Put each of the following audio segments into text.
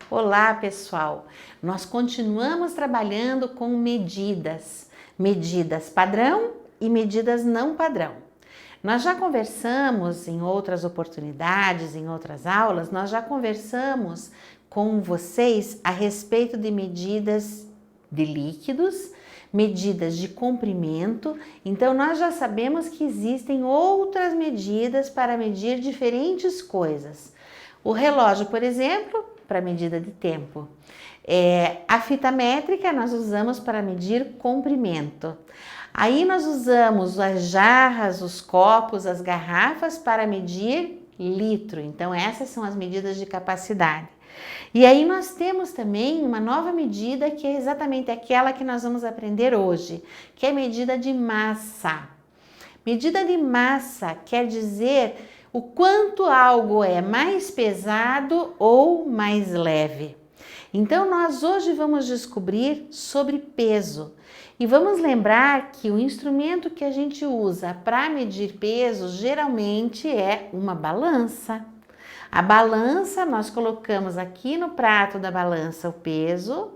Olá, pessoal! Nós continuamos trabalhando com medidas padrão e medidas não padrão. Nós já conversamos em outras oportunidades, em outras aulas, nós já conversamos com vocês a respeito de medidas de líquidos, medidas de comprimento. Então nós já sabemos que existem outras medidas para medir diferentes coisas. O relógio, por exemplo, para medida de tempo. A fita métrica nós usamos para medir comprimento. Aí nós usamos as jarras, os copos, as garrafas para medir litro. Então essas são as medidas de capacidade. E aí nós temos também uma nova medida que é exatamente aquela que nós vamos aprender hoje, que é a medida de massa. Medida de massa quer dizer o quanto algo é mais pesado ou mais leve. Então nós hoje vamos descobrir sobre peso. E vamos lembrar que o instrumento que a gente usa para medir peso geralmente é uma balança. A balança, nós colocamos aqui no prato da balança o peso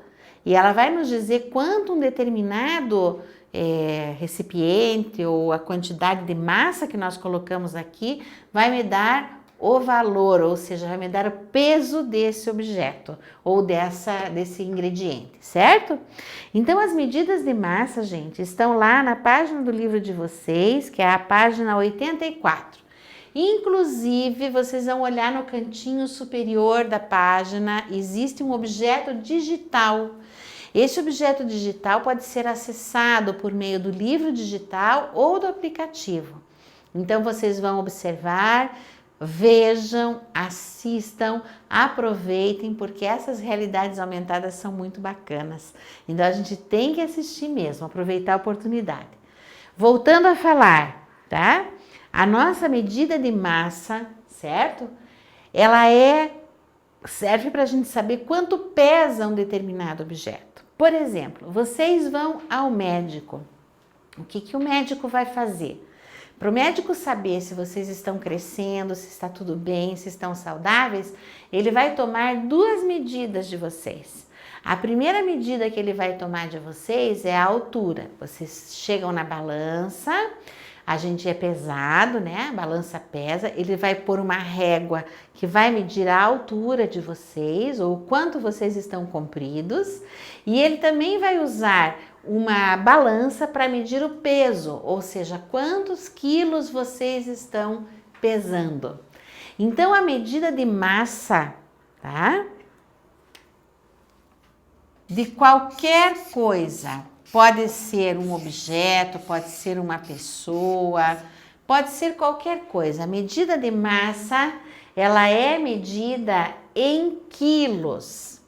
e ela vai nos dizer quanto um determinado recipiente ou a quantidade de massa que nós colocamos aqui vai me dar o valor, ou seja, vai me dar o peso desse objeto ou desse ingrediente, certo? Então as medidas de massa, gente, estão lá na página do livro de vocês, que é a página 84. Inclusive, vocês vão olhar no cantinho superior da página, existe um objeto digital. Esse objeto digital pode ser acessado por meio do livro digital ou do aplicativo. Então, vocês vão observar, vejam, assistam, aproveitem, porque essas realidades aumentadas são muito bacanas. Então, a gente tem que assistir mesmo, aproveitar a oportunidade. Voltando a falar, tá? A nossa medida de massa, certo? Ela serve para a gente saber quanto pesa um determinado objeto. Por exemplo, vocês vão ao médico. O que o médico vai fazer? Para o médico saber se vocês estão crescendo, se está tudo bem, se estão saudáveis, ele vai tomar duas medidas de vocês. A primeira medida que ele vai tomar de vocês é a altura. Vocês chegam na balança, a gente é pesado, né? A balança pesa, ele vai pôr uma régua que vai medir a altura de vocês ou o quanto vocês estão compridos, e ele também vai usar uma balança para medir o peso, ou seja, quantos quilos vocês estão pesando. Então a medida de massa, tá? De qualquer coisa, pode ser um objeto, pode ser uma pessoa, pode ser qualquer coisa. A medida de massa, ela é medida em quilos.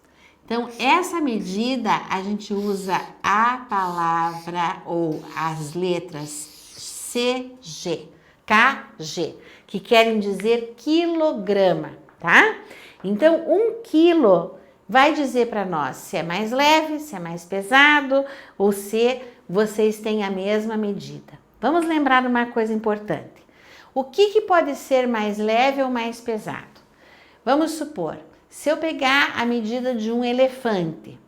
Então, essa medida, a gente usa a palavra ou as letras CG, KG, que querem dizer quilograma, tá? Então, 1 quilo vai dizer para nós se é mais leve, se é mais pesado ou se vocês têm a mesma medida. Vamos lembrar uma coisa importante. O que pode ser mais leve ou mais pesado? Vamos supor, se eu pegar a medida de um elefante,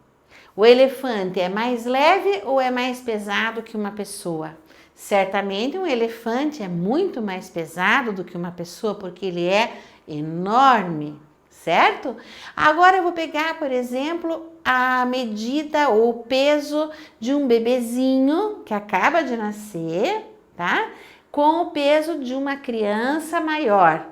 o elefante é mais leve ou é mais pesado que uma pessoa? Certamente um elefante é muito mais pesado do que uma pessoa porque ele é enorme, certo? Agora eu vou pegar, por exemplo, a medida ou o peso de um bebezinho que acaba de nascer, tá? Com o peso de uma criança maior,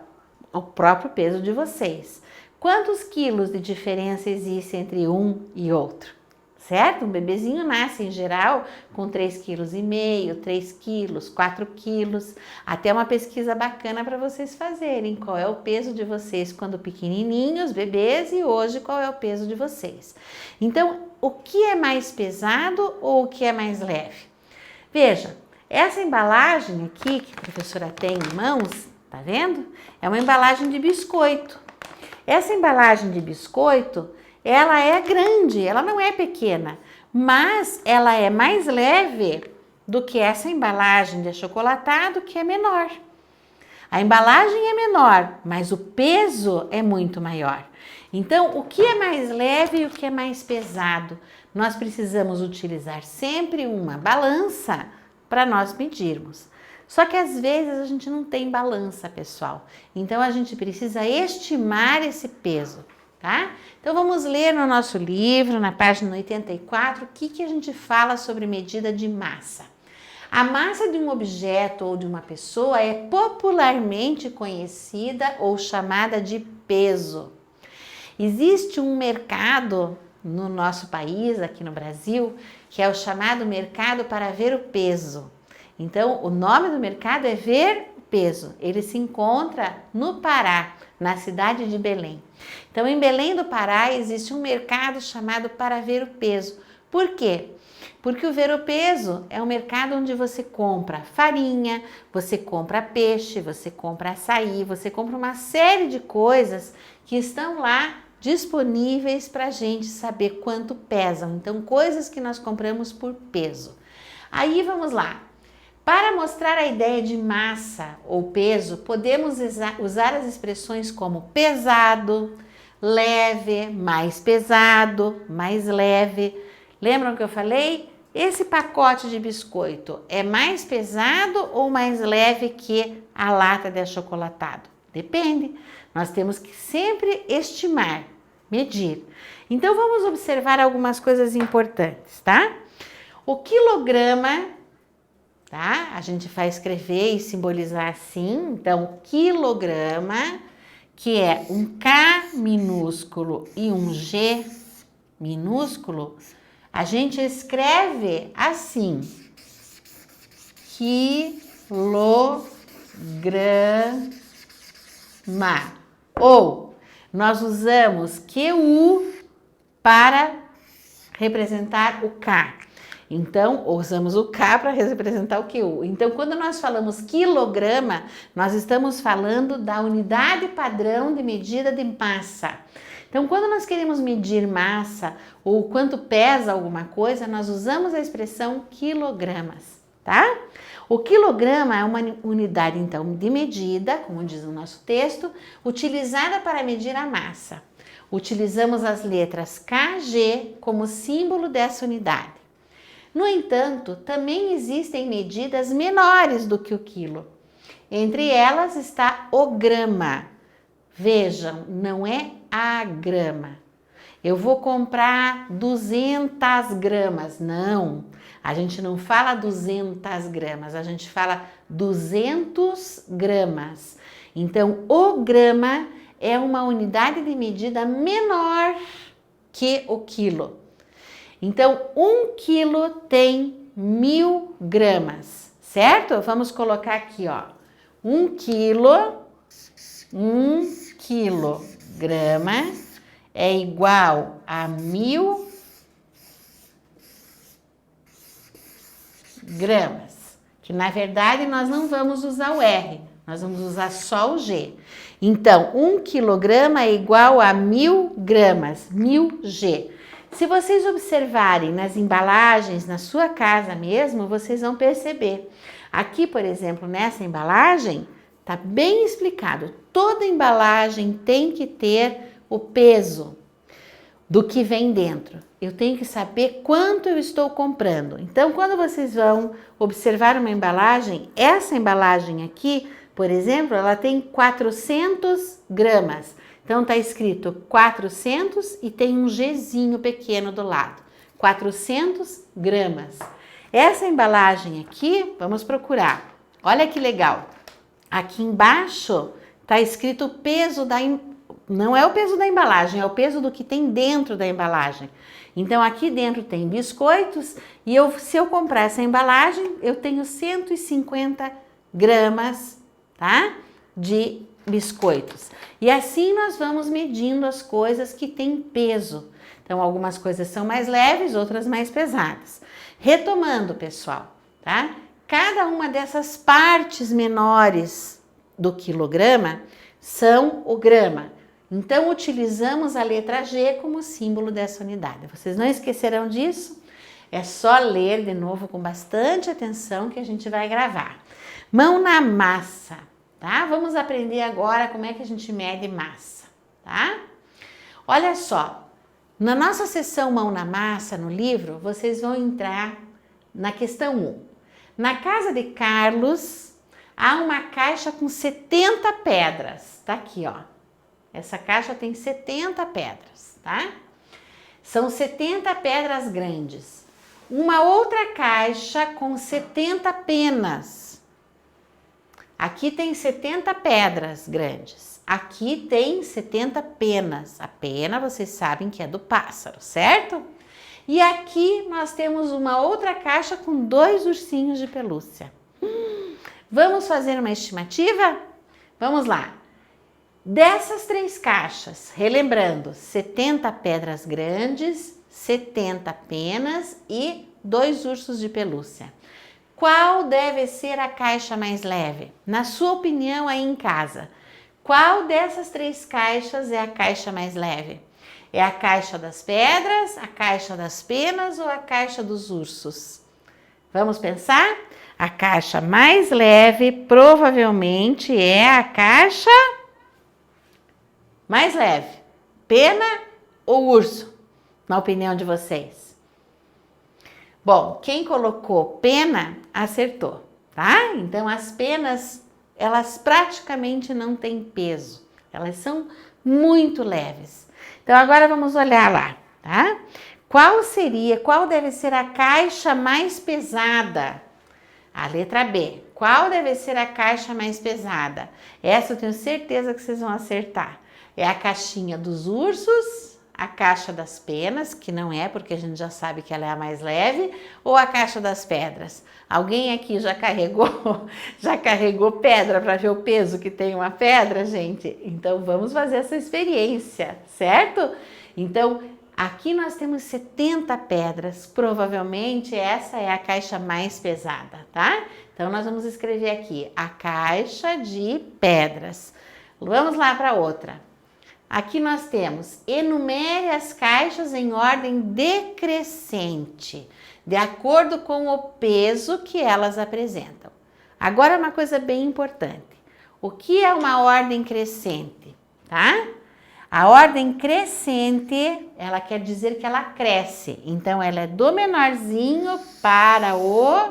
o próprio peso de vocês. Quantos quilos de diferença existe entre um e outro? Certo? Um bebezinho nasce em geral com 3,5 kg, 3 quilos, 4 quilos. Até uma pesquisa bacana para vocês fazerem. Qual é o peso de vocês quando pequenininhos, bebês, e hoje qual é o peso de vocês. Então, o que é mais pesado ou o que é mais leve? Veja, essa embalagem aqui que a professora tem em mãos, tá vendo? É uma embalagem de biscoito. Essa embalagem de biscoito, ela é grande, ela não é pequena, mas ela é mais leve do que essa embalagem de achocolatado que é menor. A embalagem é menor, mas o peso é muito maior. Então, o que é mais leve e o que é mais pesado? Nós precisamos utilizar sempre uma balança para nós medirmos. Só que às vezes a gente não tem balança, pessoal. Então a gente precisa estimar esse peso, tá? Então vamos ler no nosso livro, na página 84, o que a gente fala sobre medida de massa. A massa de um objeto ou de uma pessoa é popularmente conhecida ou chamada de peso. Existe um mercado no nosso país, aqui no Brasil, que é o chamado mercado para ver o peso. Então, o nome do mercado é Ver o Peso. Ele se encontra no Pará, na cidade de Belém. Então, em Belém do Pará, existe um mercado chamado Para Ver o Peso. Por quê? Porque o Ver o Peso é um mercado onde você compra farinha, você compra peixe, você compra açaí, você compra uma série de coisas que estão lá disponíveis para a gente saber quanto pesam. Então, coisas que nós compramos por peso. Aí, vamos lá. Para mostrar a ideia de massa ou peso, podemos usar as expressões como pesado, leve, mais leve. Lembram que eu falei? Esse pacote de biscoito é mais pesado ou mais leve que a lata de achocolatado? Depende. Nós temos que sempre estimar, medir. Então vamos observar algumas coisas importantes, tá? O quilograma, tá? A gente vai escrever e simbolizar assim. Então, quilograma, que é um K minúsculo e um G minúsculo, a gente escreve assim: quilograma. Ou nós usamos QU para representar o K. Então, usamos o K para representar o QU. Então, quando nós falamos quilograma, nós estamos falando da unidade padrão de medida de massa. Então, quando nós queremos medir massa ou quanto pesa alguma coisa, nós usamos a expressão quilogramas, tá? O quilograma é uma unidade, então, de medida, como diz o nosso texto, utilizada para medir a massa. Utilizamos as letras KG como símbolo dessa unidade. No entanto, também existem medidas menores do que o quilo. Entre elas está o grama. Vejam, não é a grama. Eu vou comprar 200 gramas. Não, a gente não fala 200 gramas, a gente fala 200 gramas. Então, o grama é uma unidade de medida menor que o quilo. Então, 1 quilo tem 1000 gramas, certo? Vamos colocar aqui, ó. 1 quilograma é igual a 1000 gramas. Que na verdade nós não vamos usar o R, nós vamos usar só o G. Então, 1 quilograma é igual a 1000 gramas, 1000 G. Se vocês observarem nas embalagens, na sua casa mesmo, vocês vão perceber. Aqui, por exemplo, nessa embalagem, tá bem explicado. Toda embalagem tem que ter o peso do que vem dentro. Eu tenho que saber quanto eu estou comprando. Então, quando vocês vão observar uma embalagem, essa embalagem aqui, por exemplo, ela tem 400 gramas. Então, tá escrito 400 e tem um Gzinho pequeno do lado. 400 gramas. Essa embalagem aqui, vamos procurar. Olha que legal. Aqui embaixo tá escrito o peso da não é o peso da embalagem, é o peso do que tem dentro da embalagem. Então, aqui dentro tem biscoitos e se eu comprar essa embalagem, eu tenho 150 gramas, tá? De biscoitos. E assim nós vamos medindo as coisas que têm peso. Então, algumas coisas são mais leves, outras mais pesadas. Retomando, pessoal, tá? Cada uma dessas partes menores do quilograma são o grama. Então, utilizamos a letra G como símbolo dessa unidade. Vocês não esquecerão disso? É só ler de novo com bastante atenção que a gente vai gravar. Mão na massa, tá? Vamos aprender agora como é que a gente mede massa, tá? Olha só, na nossa sessão Mão na Massa, no livro, vocês vão entrar na questão 1. Na casa de Carlos, há uma caixa com 70 pedras. Tá aqui, ó. Essa caixa tem 70 pedras, tá? São 70 pedras grandes. Uma outra caixa com 70 penas. Aqui tem 70 pedras grandes. Aqui tem 70 penas. A pena, vocês sabem que é do pássaro, certo? E aqui nós temos uma outra caixa com 2 ursinhos de pelúcia. Vamos fazer uma estimativa? Vamos lá. Dessas 3 caixas, relembrando, 70 pedras grandes, 70 penas e 2 ursos de pelúcia. Qual deve ser a caixa mais leve? Na sua opinião aí em casa, qual dessas 3 caixas é a caixa mais leve? É a caixa das pedras, a caixa das penas ou a caixa dos ursos? Vamos pensar? A caixa mais leve provavelmente é a caixa mais leve. Pena ou urso? Na opinião de vocês. Bom, quem colocou pena acertou, tá? Então as penas, elas praticamente não têm peso. Elas são muito leves. Então agora vamos olhar lá, tá? Qual deve ser a caixa mais pesada? A letra B. Qual deve ser a caixa mais pesada? Essa eu tenho certeza que vocês vão acertar. É a caixinha dos ursos, a caixa das penas, que não é, porque a gente já sabe que ela é a mais leve, ou a caixa das pedras? Alguém aqui já carregou pedra para ver o peso que tem uma pedra, gente? Então vamos fazer essa experiência, certo? Então aqui nós temos 70 pedras, provavelmente essa é a caixa mais pesada, tá? Então nós vamos escrever aqui a caixa de pedras. Vamos lá para outra. Aqui nós temos, enumere as caixas em ordem decrescente, de acordo com o peso que elas apresentam. Agora uma coisa bem importante. O que é uma ordem crescente, tá? A ordem crescente, ela quer dizer que ela cresce. Então, ela é do menorzinho para o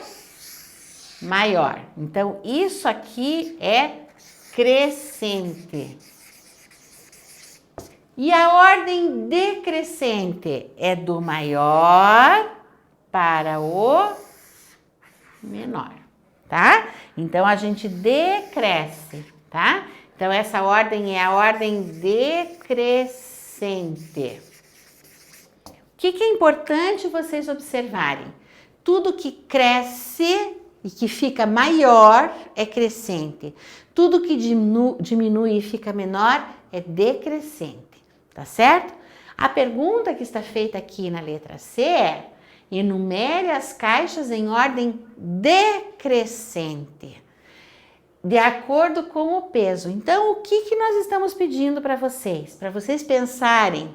maior. Então, isso aqui é crescente. E a ordem decrescente é do maior para o menor, tá? Então, a gente decresce, tá? Então, essa ordem é a ordem decrescente. O que é importante vocês observarem? Tudo que cresce e que fica maior é crescente. Tudo que diminui e fica menor é decrescente. Tá certo? A pergunta que está feita aqui na letra C é: enumere as caixas em ordem decrescente, de acordo com o peso. Então, o que nós estamos pedindo para vocês? Para vocês pensarem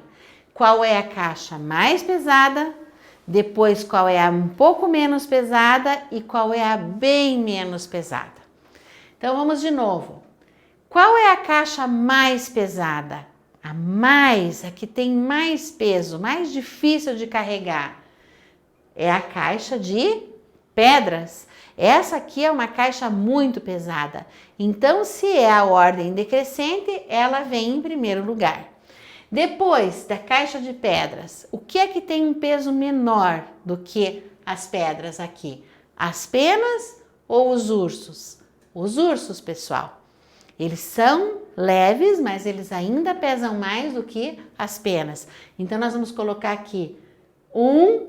qual é a caixa mais pesada, depois qual é a um pouco menos pesada e qual é a bem menos pesada. Então, vamos de novo. Qual é a caixa mais pesada? A que tem mais peso, mais difícil de carregar, é a caixa de pedras. Essa aqui é uma caixa muito pesada. Então, se é a ordem decrescente, ela vem em primeiro lugar. Depois da caixa de pedras, o que é que tem um peso menor do que as pedras aqui? As penas ou os ursos? Os ursos, pessoal. Eles são leves, mas eles ainda pesam mais do que as penas. Então, nós vamos colocar aqui 1,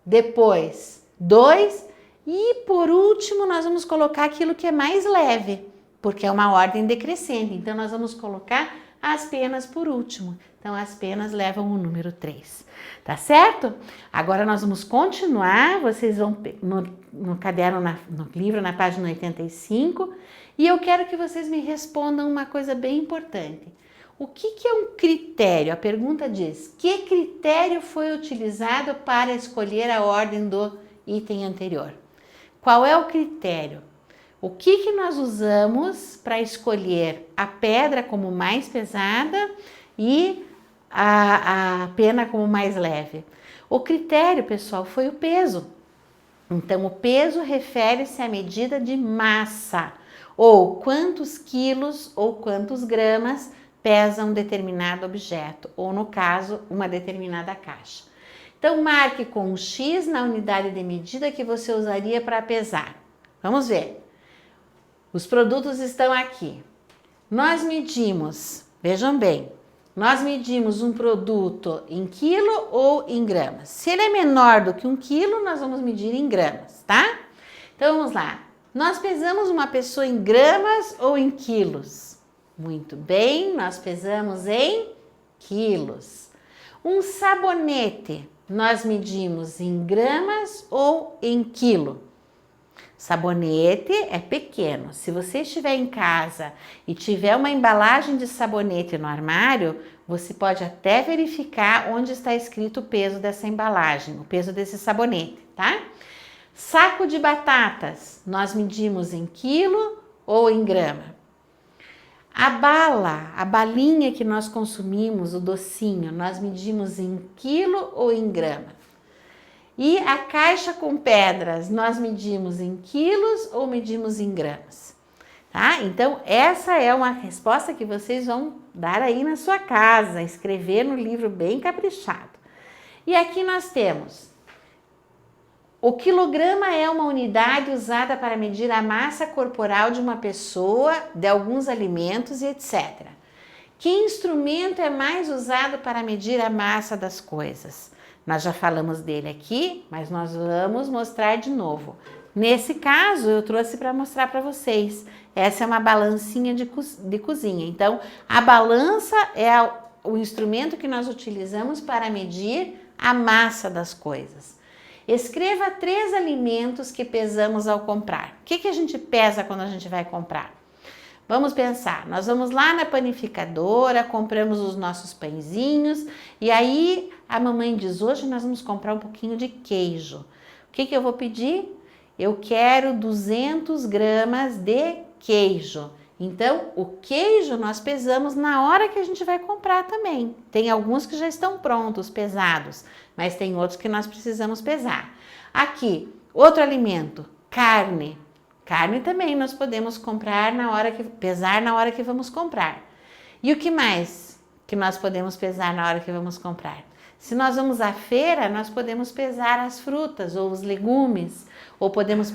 depois 2 e, por último, nós vamos colocar aquilo que é mais leve, porque é uma ordem decrescente. Então, nós vamos colocar as penas por último. Então, as penas levam o número 3, tá certo? Agora, nós vamos continuar. Vocês vão no caderno, no livro, na página 85, e eu quero que vocês me respondam uma coisa bem importante. O que é um critério? A pergunta diz: que critério foi utilizado para escolher a ordem do item anterior? Qual é o critério? O que nós usamos para escolher a pedra como mais pesada e a pena como mais leve? O critério, pessoal, foi o peso. Então, o peso refere-se à medida de massa, ou quantos quilos ou quantos gramas pesa um determinado objeto, ou no caso, uma determinada caixa. Então, marque com um X na unidade de medida que você usaria para pesar. Vamos ver. Os produtos estão aqui. Nós medimos, vejam bem, nós medimos um produto em quilo ou em gramas. Se ele é menor do que 1 quilo, nós vamos medir em gramas, tá? Então, vamos lá. Nós pesamos uma pessoa em gramas ou em quilos? Muito bem, nós pesamos em quilos. Um sabonete, nós medimos em gramas ou em quilo? Sabonete é pequeno. Se você estiver em casa e tiver uma embalagem de sabonete no armário, você pode até verificar onde está escrito o peso dessa embalagem, o peso desse sabonete, tá? Saco de batatas, nós medimos em quilo ou em grama? A bala, a balinha que nós consumimos, o docinho, nós medimos em quilo ou em grama? E a caixa com pedras, nós medimos em quilos ou medimos em gramas? Tá? Então, essa é uma resposta que vocês vão dar aí na sua casa, escrever no livro bem caprichado. E aqui nós temos, o quilograma é uma unidade usada para medir a massa corporal de uma pessoa, de alguns alimentos e etc. Que instrumento é mais usado para medir a massa das coisas? Nós já falamos dele aqui, mas nós vamos mostrar de novo. Nesse caso, eu trouxe para mostrar para vocês. Essa é uma balancinha de cozinha. Então, a balança é o instrumento que nós utilizamos para medir a massa das coisas. Escreva 3 alimentos que pesamos ao comprar. O que a gente pesa quando a gente vai comprar? Vamos pensar, nós vamos lá na panificadora, compramos os nossos pãezinhos e aí a mamãe diz, hoje nós vamos comprar um pouquinho de queijo. O que eu vou pedir? Eu quero 200 gramas de queijo. Então, o queijo nós pesamos na hora que a gente vai comprar também. Tem alguns que já estão prontos, pesados, mas tem outros que nós precisamos pesar. Aqui, outro alimento, carne. Carne também nós podemos comprar pesar na hora que vamos comprar. E o que mais que nós podemos pesar na hora que vamos comprar? Se nós vamos à feira, nós podemos pesar as frutas ou os legumes, ou podemos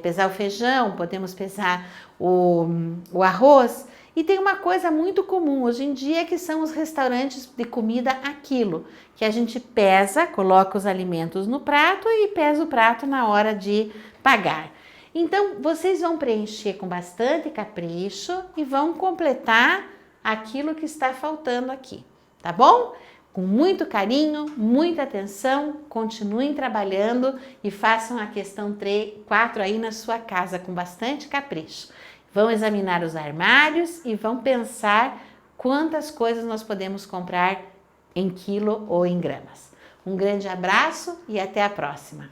pesar o feijão, podemos pesar o arroz. E tem uma coisa muito comum hoje em dia que são os restaurantes de comida a quilo, que a gente pesa, coloca os alimentos no prato e pesa o prato na hora de pagar. Então, vocês vão preencher com bastante capricho e vão completar aquilo que está faltando aqui, tá bom? Com muito carinho, muita atenção, continuem trabalhando e façam a questão 4 aí na sua casa com bastante capricho. Vão examinar os armários e vão pensar quantas coisas nós podemos comprar em quilo ou em gramas. Um grande abraço e até a próxima!